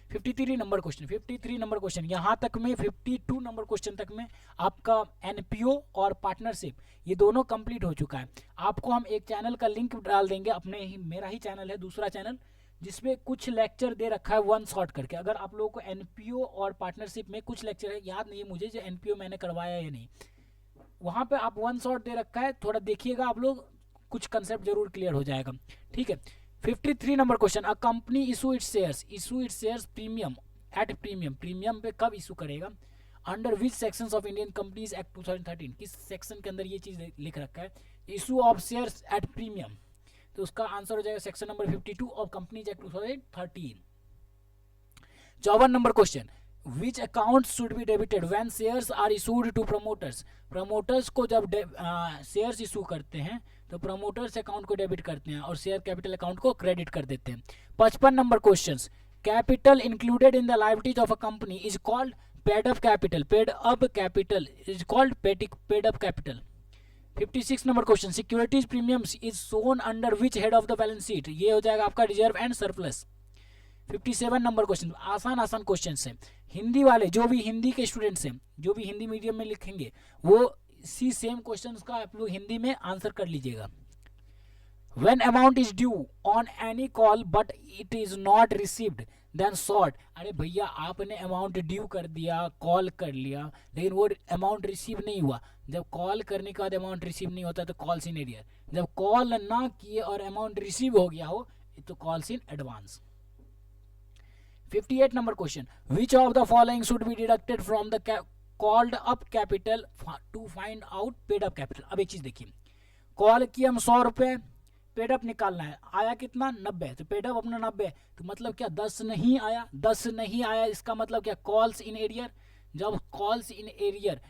53 number question, 53 number question, यहाँ तक में 52 नंबर क्वेश्चन तक में आपका एनपीओ और पार्टनरशिप ये दोनों कंप्लीट हो चुका है। आपको हम एक चैनल का लिंक डाल देंगे, अपने ही मेरा ही चैनल है दूसरा चैनल, जिसमें कुछ लेक्चर दे रखा है वन शॉट करके। अगर आप लोगों को एनपीओ और पार्टनरशिप में कुछ लेक्चर है, याद नहीं है मुझे जो एनपीओ मैंने करवाया या नहीं, वहाँ पे आप वन शॉट दे रखा है, थोड़ा देखिएगा आप लोग, कुछ कंसेप्ट जरूर क्लियर हो जाएगा। ठीक है, 53 number question, a company issue it's shares premium at premium पे कब इशू करेगा, under which sections of Indian companies act 2013, किस सेक्शन के अंदर ये चीज लिख रखा है, issue of shares at premium, तो उसका आंसर हो जाएगा section number 52 of companies act 2013। 54 number question, which account should be debited when shares are issued to promoters को जब शेयर्स इशू करते हैं तो प्रमोटर्स अकाउंट को डेबिट करते हैं और शेयर कैपिटल अकाउंट को क्रेडिट कर देते हैं। 55 number question, capital included in the liabilities of a company is called paid up capital, is called paid up capital. 56 number question, securities premiums is shown under which head of the balance sheet, ये हो जाएगा आपका reserve and surplus. 57 number question, आसान आसान question है, हिंदी वाले जो भी हिंदी के स्टूडेंट्स हैं, जो भी हिंदी मीडियम में लिखेंगे वो इसी सेम क्वेश्चन का आप लोग हिंदी में आंसर कर लीजिएगा। When amount is due on any call but it is not received then sought, अरे भैया आपने अमाउंट ड्यू कर दिया, कॉल कर लिया, लेकिन वो अमाउंट रिसीव नहीं हुआ। जब कॉल करने के बाद अमाउंट रिसीव नहीं होता तो कॉल्स इन एरियर, जब कॉल ना किए और अमाउंट रिसीव हो गया हो तो calls in advance. 58 number question, which of the following should be deducted from the called up capital to find out paid up capital. अब एक चीज देखिए, कॉल किया हम 100 रुपए, पेडअप निकालना है, आया कितना 90, तो पेडअप अपना 90, तो मतलब क्या 10 नहीं आया, 10 नहीं आया, इसका मतलब क्या कॉल्स इन एरियर। जब calls in arrear,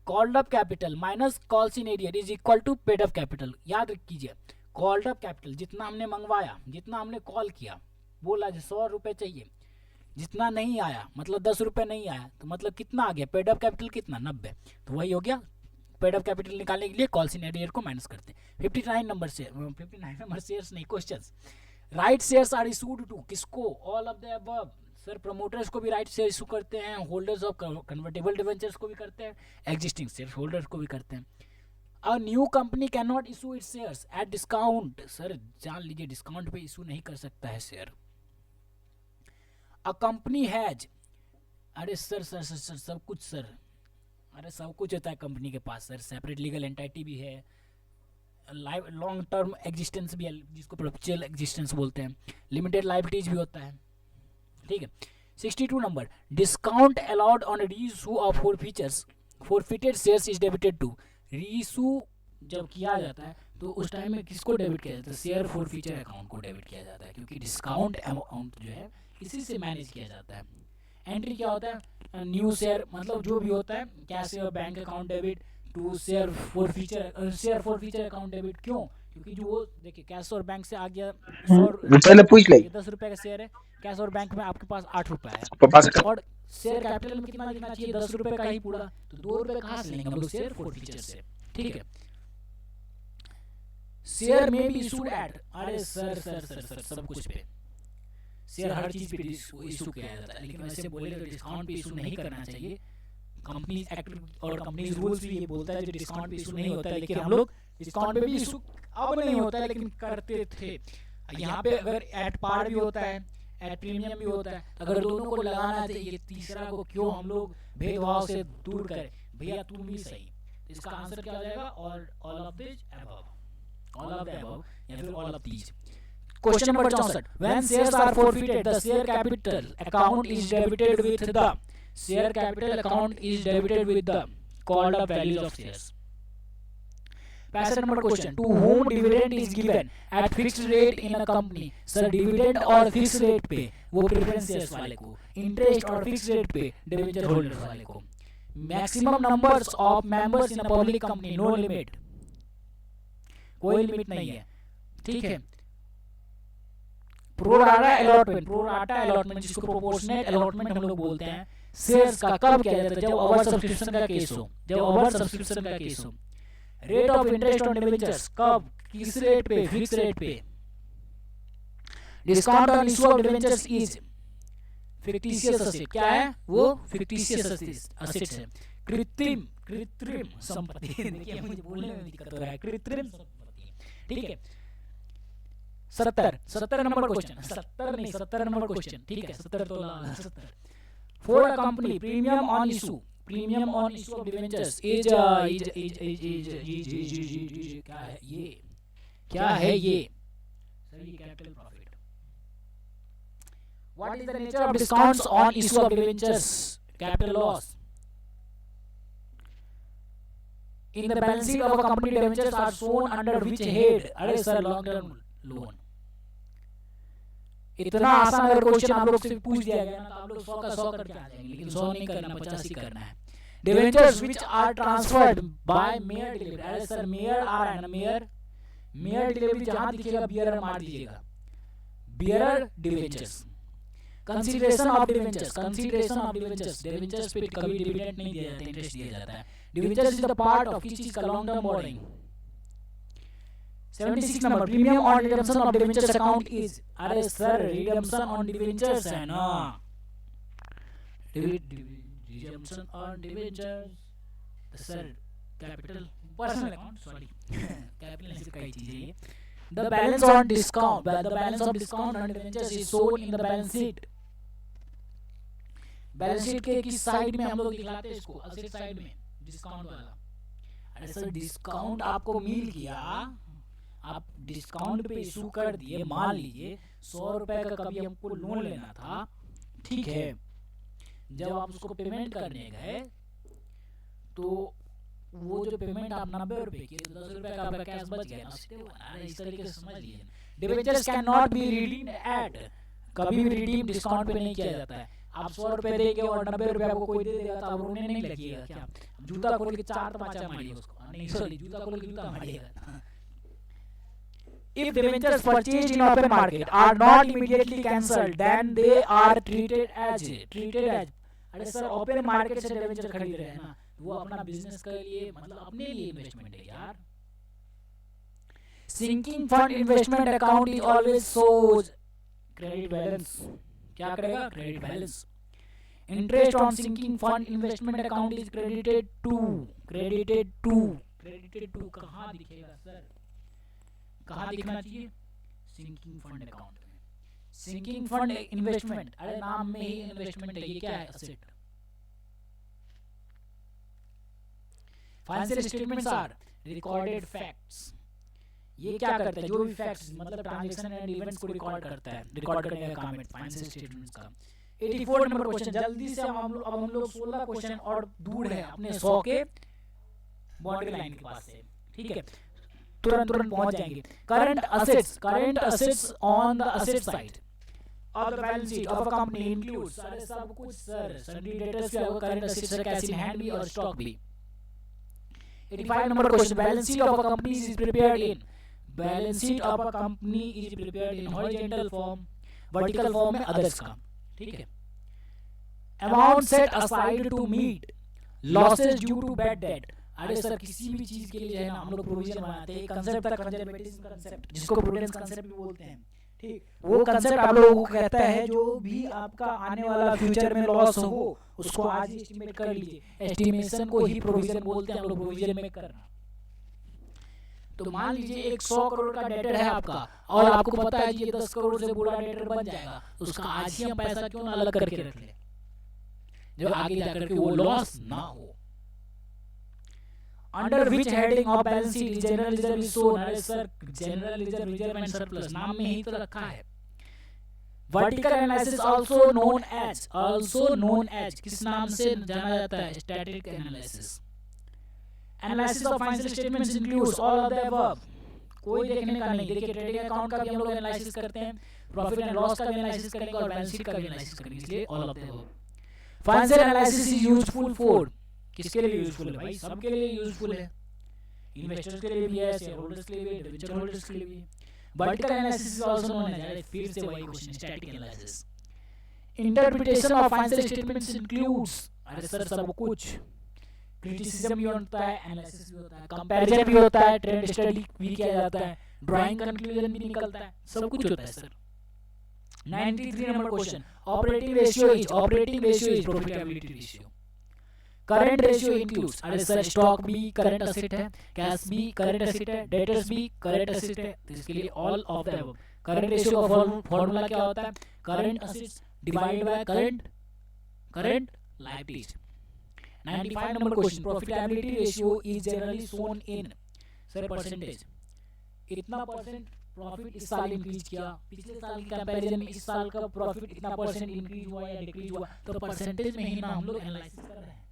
called up capital minus calls in arrear is equal to paid up capital. याद कीजिए, कॉल्ड अप कैपिटल जितना हमने मंगवाया, जितना हमने कॉल किया, बोला 100 रुपए चाहिए, जितना नहीं आया मतलब 10 रुपए नहीं आया, तो मतलब कितना आ गया, पेडअप कैपिटल कितना 90, तो वही हो गया। पेडअप कैपिटल निकालने के लिए कॉल्स इन एरियर को माइनस करते हैं। 59 नंबर शेयर्स नहीं, questions, right shares are issued to किसको, all of the above. Sir promoters को भी राइट शेयर इशू करते हैं, होल्डर्स ऑफ कन्वर्टेबल डिवेंचर्स को भी करते हैं, एग्जिस्टिंग शेयर होल्डर्स को भी करते हैं। A new company can not issue it's shares at discount, sir जान लीजिए डिस्काउंट पे इशू नहीं कर सकता है शेयर। अ कंपनी हैज, अरे सर सर सर सर सब कुछ सर, अरे सब कुछ होता है कंपनी के पास सर, सेपरेट लीगल एंटिटी भी है, लॉन्ग टर्म एग्जिस्टेंस भी है जिसको परपेचुअल एग्जिस्टेंस बोलते हैं, लिमिटेड लायबिलिटीज भी होता है, ठीक है। 62 number, discount allowed on reissue of forfeited shares is debited to. Reissue जब किया जाता है तो उस टाइम में किसको डेबिट किया जाता है, शेयर फॉरफिचर अकाउंट को डेबिट किया जाता है, क्योंकि डिस्काउंट अमाउंट जो है इसी से मैनेज किया जाता है। एंट्री क्या होता है, न्यू शेयर मतलब जो भी होता है, कैश और bank account debit to share forfeiture account debit. क्यों, क्योंकि जो वो देखिए कैश और बैंक से आ गया 100 पूछ ले, 10 रुपए का शेयर है, कैश और बैंक में आपके पास 8 रुपए है, और शेयर कैपिटल में कितना लिखना चाहिए 10 रुपए का ही पूरा, तो 2 रुपए कहाँ से लेंगे हम लोग शेयर फॉरफिचर से, ठीक है। शेयर में भी इशूड एट, अरे सर सर सर सर सब कुछ पे शेयर हर चीज पे इशू किया जाता है, लेकिन वैसे बोले तो डिस्काउंट पे इशू नहीं करना चाहिए। कंपनी एक्ट और कंपनी रूल्स भी ये बोलता है जो डिस्काउंट पे इशू नहीं होता है, लेकिन हम लोग डिस्काउंट पे भी इशू अब नहीं होता है लेकिन करते थे। यहाँ पे अगर एट पार भी होता है, एट प्रीमियम भी होता है, अगर दोनों को लगाना चाहिए, तीसरा को क्यों हम लोग भेदभाव से दूर करें, भैया तुम भी सही। इसका आंसर क्या हो जाएगा, all of this above, all of the above या फिर all of these. Question number 64. When shares are forfeited, the share capital account is debited with the share capital account is debited with the called up values of shares. Passage number question. To whom dividend is given at fixed rate in a company? Sir, dividend और fixed rate पे वो preference shares वाले को, interest और fixed rate पे debenture holders वाले को। Maximum numbers of members in a public company, no limit, कोई लिमिट नहीं है, ठीक है। प्रोराटा अलॉटमेंट जिसको प्रोपोर्शनेट अलॉटमेंट हम लोग बोलते हैं, शेयर्स का कब किया जाता है, जब ओवर सब्सक्रिप्शन का केस हो, जब ओवर सब्सक्रिप्शन का केस हो। Rate of interest on debentures कब, किस रेट पे, फिक्स रेट पे। Discount on issue of debentures is fictitious asset, क्या है वो, फिक्टिशियस असेट है, कृत्रिम संपत्ति। देखिए मुझे बोलने में दिक्कत हो रहा है, कृत्रिम संपत्ति, ठीक है। 70 नंबर क्वेश्चन, 70 नंबर क्वेश्चन, ठीक है 70 तो 70। For a company premium on issue of debentures is क्या है ये सर, ये capital profit. What is the nature of discounts on issue of debentures, capital loss. In the balance sheet of a company debentures are shown under which head, अरे sir long term loan. इतना आसान अगर question आप लोग से पूछ दिया गया ना तो आप लोग 100 का 100 करके आ जाएंगे, लेकिन 100 नहीं करना, 50 ही करना है। Debentures which are transferred by mere delivery, अरे सर मेयर आ रहा है ना, मेयर डिलीवरी जहां दिखेगा बियरर मार दीजिएगा, bearer debentures. Consideration of debentures, debentures पे कभी डिविडेंड नहीं दिया जाता, इंटरेस्ट दिया जाता है। Debentures is the part of किस चीज का, long term borrowing. 76 number, premium on redemption of debentures account is, अरे सर रिडम्पशन ऑन डिवेंचर्स है ना, redemption on debentures sir capital personal account, sorry capital ऐसी कई चीजें ये। The balance on discount, the balance of discount on debentures is shown in the balance sheet. Balance sheet के किस side में हम लोग दिखाते हैं इसको, असेट साइड में, डिस्काउंट वाला। अरे सर डिस्काउंट आपको मिल गया, आप डिस्काउंट पे इशू कर दिए, मान लीजिए 100 रुपए का कभी हमको लोन लेना था, ठीक है, जब आप उसको पेमेंट करने गए तो वो जो पेमेंट आप 90 रुपए की, 10 रुपए का आपका कैश बच गया ना, इस तरीके से समझ लीजिए। Debentures can not be redeemed eight, कभी भी रिडीम डिस्काउंट पे नहीं किया जाता है। आप 100 रुपए देंगे और 90 रुपए आपको कोई दे देगा तो आप रोने नहीं लगिएगा क्या, जूता खोल के 4 तमाचा मारिए उसको, नहीं सॉरी जूता खोल के जूता मारिएगा। If debentures purchased in open market are not immediately cancelled, then they are treated as अरे सर ओपन मार्केट से डिवेंचर खरीद रहे हैं ना, वो अपना बिजनेस के लिए, मतलब अपने लिए इन्वेस्टमेंट है यार। Sinking fund investment account is always shows credit balance, क्या करेगा, credit balance. Interest on sinking fund investment account is credited to कहाँ दिखेगा सर, कहाँ दिखना चाहिए, सिंकिंग फंड अकाउंट में। सिंकिंग फंड इन्वेस्टमेंट, अरे नाम में ही इन्वेस्टमेंट है, ये क्या है, asset. Financial statements are recorded facts, ये क्या करता है, जो भी फैक्ट्स मतलब ट्रांजैक्शन एंड इवेंट्स को रिकॉर्ड करता है, रिकॉर्ड करने का काम है फाइनेंशियल स्टेटमेंट्स का। 84 नंबर क्वेश्चन, जल्दी से अब हम लोग 16 क्वेश्चन और दूर है अपने 100 के बाउंड्री लाइन के पास से, ठीक है, तुरंत पहुंच जाएंगे। Current assets on the asset side of the balance sheet of a company includes, सारे सब कुछ सर सन्डी डेटर्स भी होगा, करंट असेट्स है, कैश इन हैंड भी और स्टॉक भी। 85 number question, balance sheet of a company is prepared in, balance sheet of a company is prepared in horizontal form, vertical form में others का, ठीक है। Amount set aside to meet losses due to bad debt, अरे sir किसी भी चीज के लिए जो है ना हम लोग प्रोविजन बनाते हैं, एक कांसेप्ट था कंजर्वेटिज्म कांसेप्ट, जिसको प्रूडेंस कांसेप्ट भी बोलते हैं, ठीक, वो कांसेप्ट आप लोगों को कहता है जो भी आपका आने वाला फ्यूचर में लॉस हो उसको आज ही एस्टिमेट कर लीजिए, एस्टिमेशन को ही प्रोविजन बोलते हैं हम लोग, प्रोविजन में करना। तो मान लीजिए एक 100 करोड़ का डेटर है आपका और आपको पता है ये 10 करोड़ से बुरा डेटर बन जाएगा, उसका आज ही हम पैसा क्यों ना अलग करके रख ले, जो आगे जाकर के वो लॉस ना हो। Under which heading of balance sheet general reserve is shown, अरे sir general reserve and surplus नाम में ही तो रखा है। Vertical analysis also known as किस नाम से जाना जाता है, static analysis. Analysis of financial statements includes all of the above, कोई देखने का नहीं, देखिए ट्रेडिंग अकाउंट का भी हम लोग एनालिसिस करते हैं, प्रॉफिट एंड लॉस का भी एनालिसिस करेंगे और बैलेंस शीट का भी एनालिसिस करेंगे, इसलिए all of the above. Financial analysis is useful for, किसके लिए यूजफुल है भाई, सबके लिए यूजफुल है, इन्वेस्टर्स के लिए भी है, शेयर होल्डर्स के लिए भी है, डिबेंचर होल्डर्स के लिए भी है। Vertical analysis is also known as, फिर से वही question, static analysis. Interpretation of financial statements includes, अरे सर सब कुछ, क्रिटिसिज्म भी होता है, एनालिसिस भी होता है, कंपैरिजन भी होता है, ट्रेंड स्टडी भी किया जाता है, ड्राइंग कंक्लूजन भी निकलता है, सब कुछ होता है sir. 93 number question, operating ratio is profitability ratio. Current ratio includes, अरे सर स्टॉक भी करंट असेट है, कैश भी करंट असेट है, डेटर्स भी करंट असेट है, तो इसके लिए all of the above. Current ratio का फॉर्मूला क्या होता है, current assets divide by current liabilities. 95 number question, profitability ratio is generally shown in, sir percentage, इतना परसेंट प्रॉफिट इस साल इंक्रीज किया, पिछले साल की कंपैरिजन में इस साल का प्रॉफिट इतना परसेंट इंक्रीज हुआ या डिक्रीज हुआ, तो परसेंटेज में ही ना हम लोग एनालिसिस कर रहे हैं।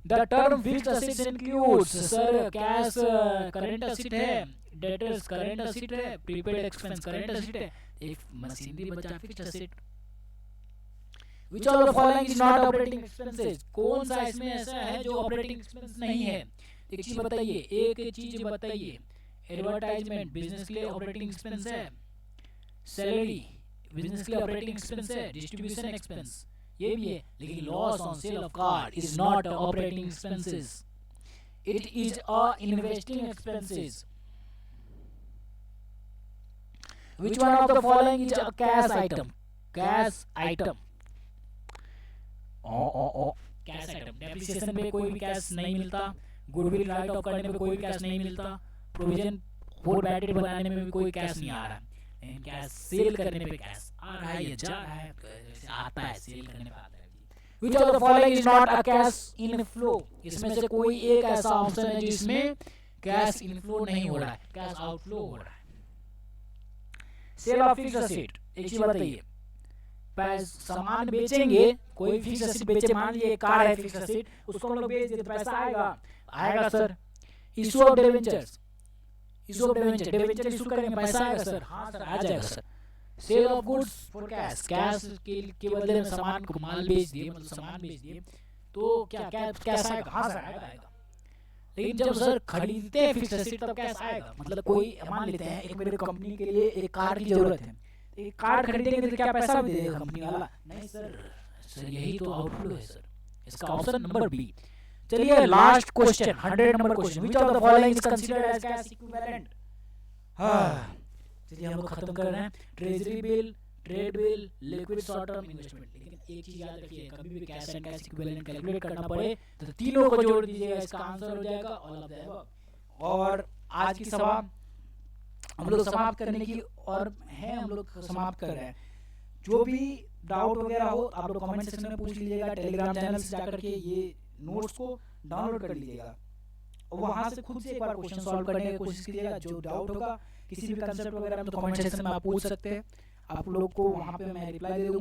The term fixed assets includes, sir cash current asset है, डेटर्स करंट असेट है, प्रीपेड एक्सपेंस करंट असेट है, एक मशीनरी बचा fixed asset. Which of the following is not operating expenses, कौन सा इसमें ऐसा है जो ऑपरेटिंग एक्सपेंस नहीं है, एक चीज बताइए, एडवर्टाइजमेंट बिजनेस के लिए ऑपरेटिंग एक्सपेंस है, सैलरी बिजनेस के लिए ऑपरेटिंग एक्सपेंस है, डिस्ट्रीब्यूशन एक्सपेंस ये भी है, लेकिन loss on sale of car is not operating expenses, it is a investing expenses. Which one of the following is a cash item? Cash item, cash item. Depreciation पे कोई भी cash नहीं मिलता, goodwill right of करने पे कोई भी cash नहीं मिलता, प्रोविजन फॉर बैड डेट बनाने में भी कोई कैश नहीं आ रहा है, लेकिन कैश सेल करने पे कैश आ रहा है या जा रहा है, आता है, सेल करने पे आता है। Which of the following is not a cash inflow? इसमें से कोई एक ऐसा ऑप्शन है जिसमें कैश इनफ्लो नहीं हो रहा है, कैश आउटफ्लो हो रहा है। सेल ऑफ फिक्स्ड एसेट, एक चीज बताइए, सामान बेचेंगे, कोई फिक्स्ड एसेट बेचे, मान लीजिए कार है फिक्स्ड एसेट, उसको हम लोग बेच दिए तो पैसा आएगा? आएगा sir. Issue of debentures, issue of debenture, debenture issue करेंगे, पैसा आएगा सर? हाँ सर, आ जाएगा sir. Sale of goods for cash, cash के बदले में सामान को माल बेच दिए, मतलब सामान बेच दिए, तो क्या कैश आएगा? हाँ सर, आएगा। लेकिन जब सर खरीदते हैं फिक्स्ड एसेट तब कैश आएगा? मतलब कोई मान लेते हैं एक मेरे कंपनी के लिए एक कार की जरूरत है, एक कार खरीदेंगे तो क्या पैसा भी देगा कंपनी वाला? नहीं सर, सर यही तो आउटफ्लो है सर, इसका ऑप्शन नंबर बी। चलिए last question, 100 number question, which of the following is considered as cash equivalent? हाँ चलिए हम लोग खत्म कर रहे हैं। Treasury bill, trade bill, liquid short term investment. लेकिन एक चीज याद रखिए, कभी भी cash and cash equivalent calculate करना पड़े तो तीनों को जोड़ दीजिएगा, इसका आंसर हो जाएगा ऑल ऑफ द अबव। और आज की सभा हम लोग समाप्त करने की और है, हम लोग समाप्त कर रहे हैं। जो भी डाउट वगैरह हो आप लोग कमेंट सेक्शन में पूछ लीजिएगा, टेलीग्राम चैनल से जाकर के ये नोट्स को डाउनलोड कर लीजिएगा और वहां से खुद से एक बार क्वेश्चन सॉल्व करने की कोशिश कीजिएगा। जो डाउट होगा किसी भी कंसेप्ट वगैरह में तो कमेंट सेक्शन में आप पूछ सकते हैं, आप लोग को वहां पे मैं रिप्लाई दे दूंगा।